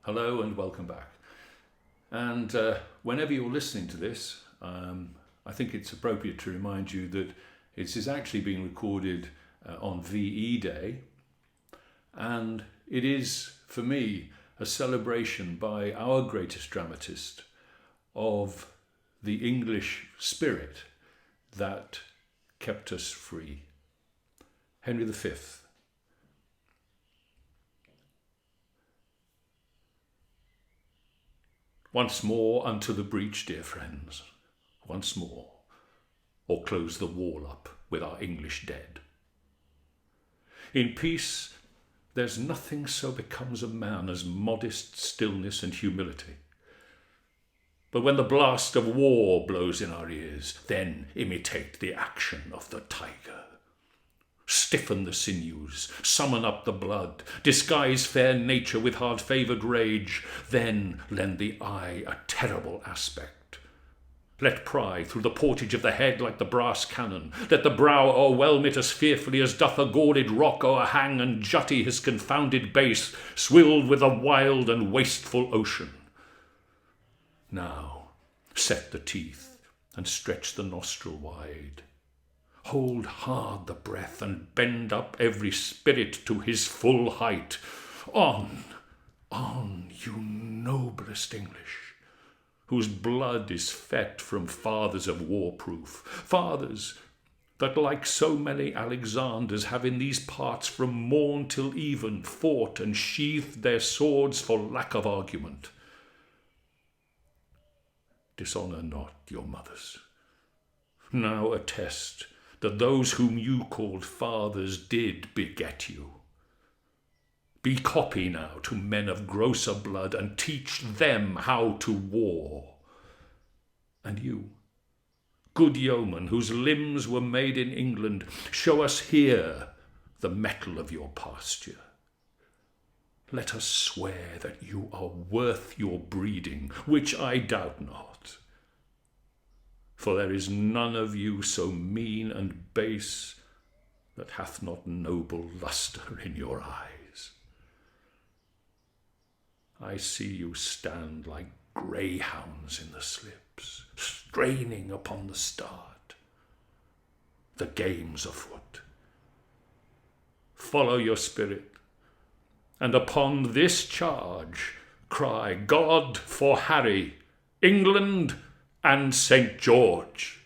Hello and welcome back. And whenever you're listening to this, I think it's appropriate to remind you that it is actually being recorded on VE Day, and it is, for me, a celebration by our greatest dramatist of the English spirit that kept us free, Henry V. Once more unto the breach, dear friends, once more, or close the wall up with our English dead. In peace, there's nothing so becomes a man as modest stillness and humility. But when the blast of war blows in our ears, then imitate the action of the tiger. Stiffen the sinews, summon up the blood, disguise fair nature with hard-favoured rage, then lend the eye a terrible aspect. Let pry through the portage of the head like the brass cannon, let the brow o'erwhelm it as fearfully as doth a gorded rock o'erhang and jutty his confounded base, swilled with a wild and wasteful ocean. Now set the teeth and stretch the nostril wide. Hold hard the breath and bend up every spirit to his full height. On, you noblest English, whose blood is fet from fathers of war-proof, fathers that like so many Alexanders have in these parts from morn till even fought and sheathed their swords for lack of argument. Dishonour not your mothers. Now attest that those whom you called fathers did beget you. Be copy now to men of grosser blood, and teach them how to war. And you, good yeomen, whose limbs were made in England, show us here the mettle of your pasture. Let us swear that you are worth your breeding, which I doubt not. For there is none of you so mean and base that hath not noble lustre in your eyes. I see you stand like greyhounds in the slips, straining upon the start. The game's afoot. Follow your spirit, and upon this charge cry God for Harry, England, and St. George.